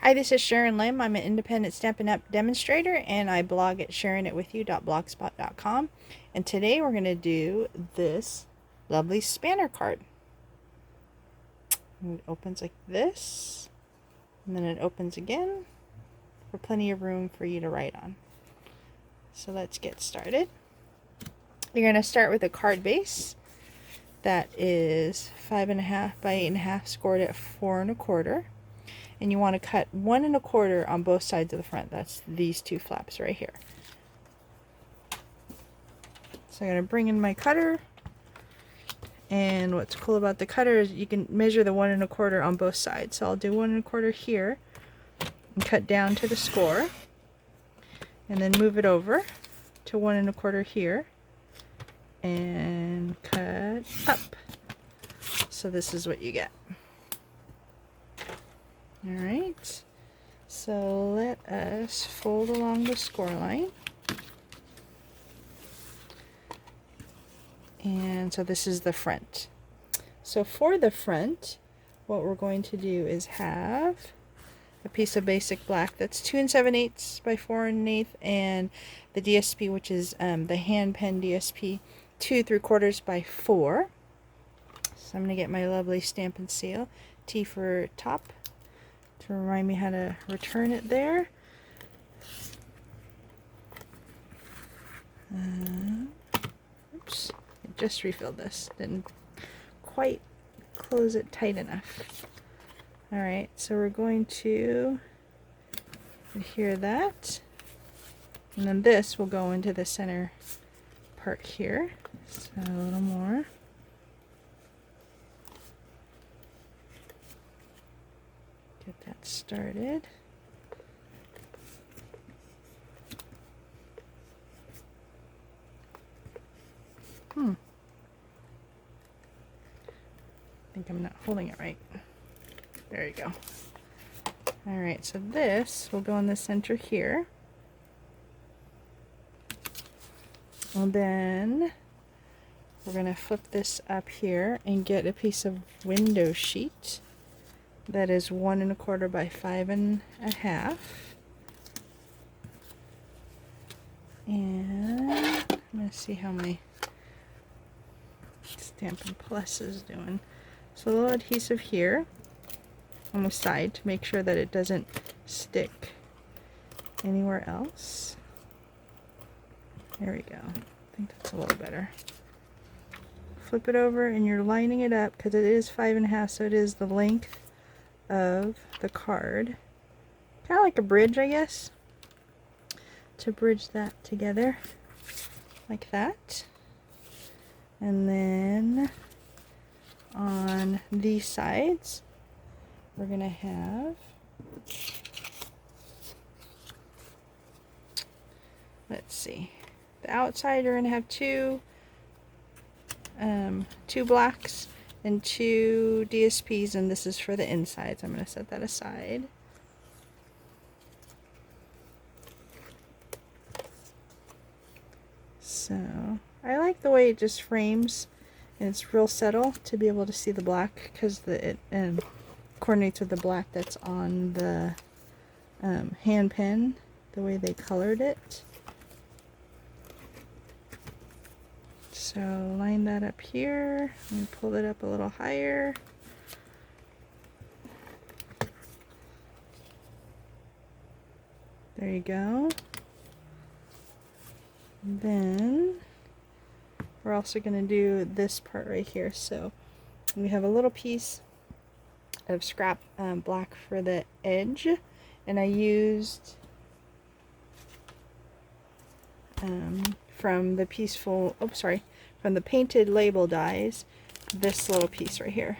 Hi, this is Sharon Lim. I'm an independent Stampin' Up! Demonstrator, and I blog at sharingitwithyou.blogspot.com. And today we're going to do this lovely spanner card. And it opens like this, and then it opens again for plenty of room for you to write on. So let's get started. You're going to start with a card base that is 5.5 by 8.5, scored at 4 1/4. And you want to cut 1 1/4 on both sides of the front. That's these two flaps right here. So I'm going to bring in my cutter, and what's cool about the cutter is you can measure the 1 1/4 on both sides. So I'll do 1 1/4 here and cut down to the score, and then move it over to 1 1/4 here and cut up. So this is what you get. Alright, so let us fold along the score line. And so this is the front. So for the front, what we're going to do is have a piece of basic black that's 2 7/8 by 4 1/8, and the DSP, which is the hand pen DSP, 2 3/4 by 4. So I'm going to get my lovely Stampin' seal, T for top, to remind me how to return it there. Oops, I just refilled this. Didn't quite close it tight enough. Alright, so we're going to adhere that. And then this will go into the center part here. So a little more. Get that started. I think I'm not holding it right. There you go. Alright, so this will go in the center here. And then we're going to flip this up here and get a piece of window sheet that is 1 1/4 by 5 1/2. And I'm going to see how my Stampin' Plus is doing. So a little adhesive here on the side to make sure that it doesn't stick anywhere else. There we go. I think that's a little better. Flip it over and you're lining it up because it is 5 1/2, so it is the length of the card. Kind of like a bridge, I guess. To bridge that together like that. And then on these sides, we're going to have, let's see, the outside you're going to have two blacks and 2 DSPs, and this is for the insides. I'm going to set that aside. So I like the way it just frames, and it's real subtle to be able to see the black because it coordinates with the black that's on the hand pen, the way they colored it. So line that up here and pull it up a little higher. There you go. And then we're also going to do this part right here. So we have a little piece of scrap black for the edge, and I used from the from the painted label dies, this little piece right here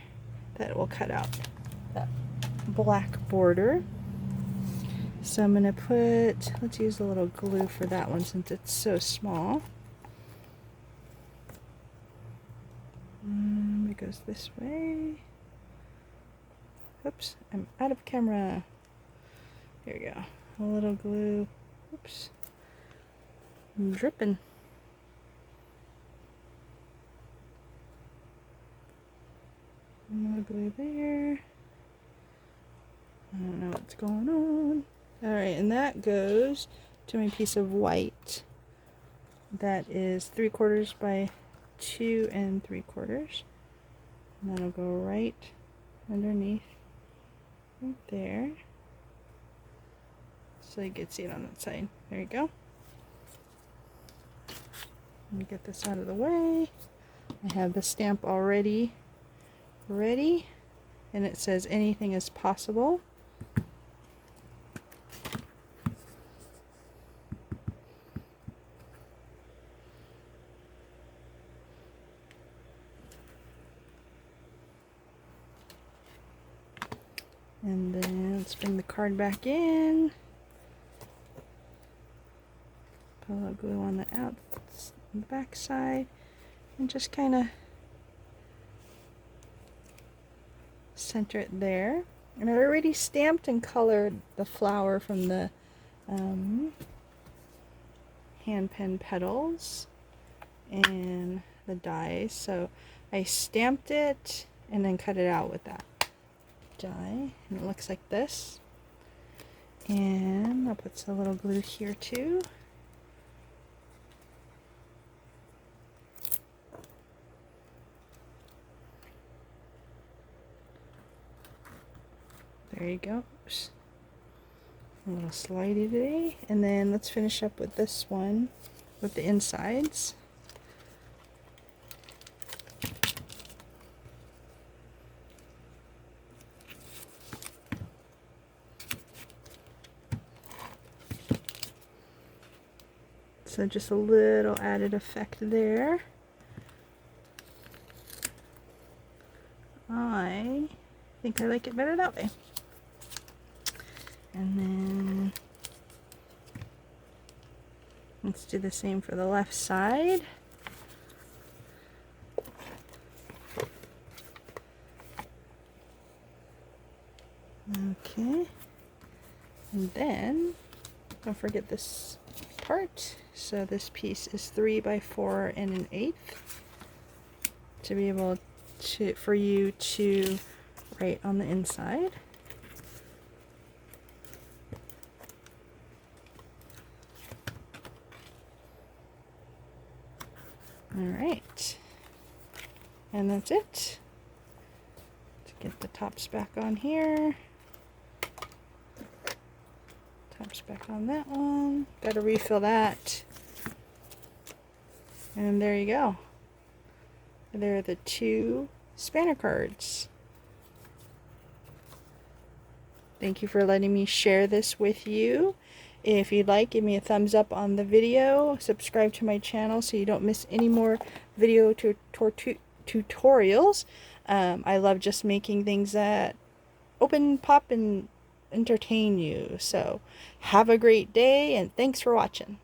that will cut out that black border. So I'm going to put, let's use a little glue for that one since it's so small. It goes this way. Oops, I'm out of camera. There we go. A little glue. Oops. I'm dripping. A little glue there. I don't know what's going on. Alright, and that goes to my piece of white. That is 3/4 by 2 3/4. And that'll go right underneath right there. So you can see it on that side. There you go. Let me get this out of the way. I have the stamp already ready, and it says anything is possible. And then let's bring the card back in. Put a little glue on the back side, and just kind of center it there. And I already stamped and colored the flower from the hand pen petals and the dies. So I stamped it and then cut it out with that die, and it looks like this. And I'll put some little glue here too. There you go. Oops. A little slidey today. And then let's finish up with this one with the insides. So just a little added effect there. I think I like it better that way. And then let's do the same for the left side. Okay. And then don't forget this part. So this piece is 3 by 4 1/8 to be able to, for you to write on the inside. Alright, and that's it. To get the tops back on here. Tops back on that one. Got to refill that. And there you go. There are the 2 spanner cards. Thank you for letting me share this with you. If you'd like, give me a thumbs up on the video. Subscribe to my channel so you don't miss any more video tutorials. I love just making things that open, pop, and entertain you. So have a great day, and thanks for watching.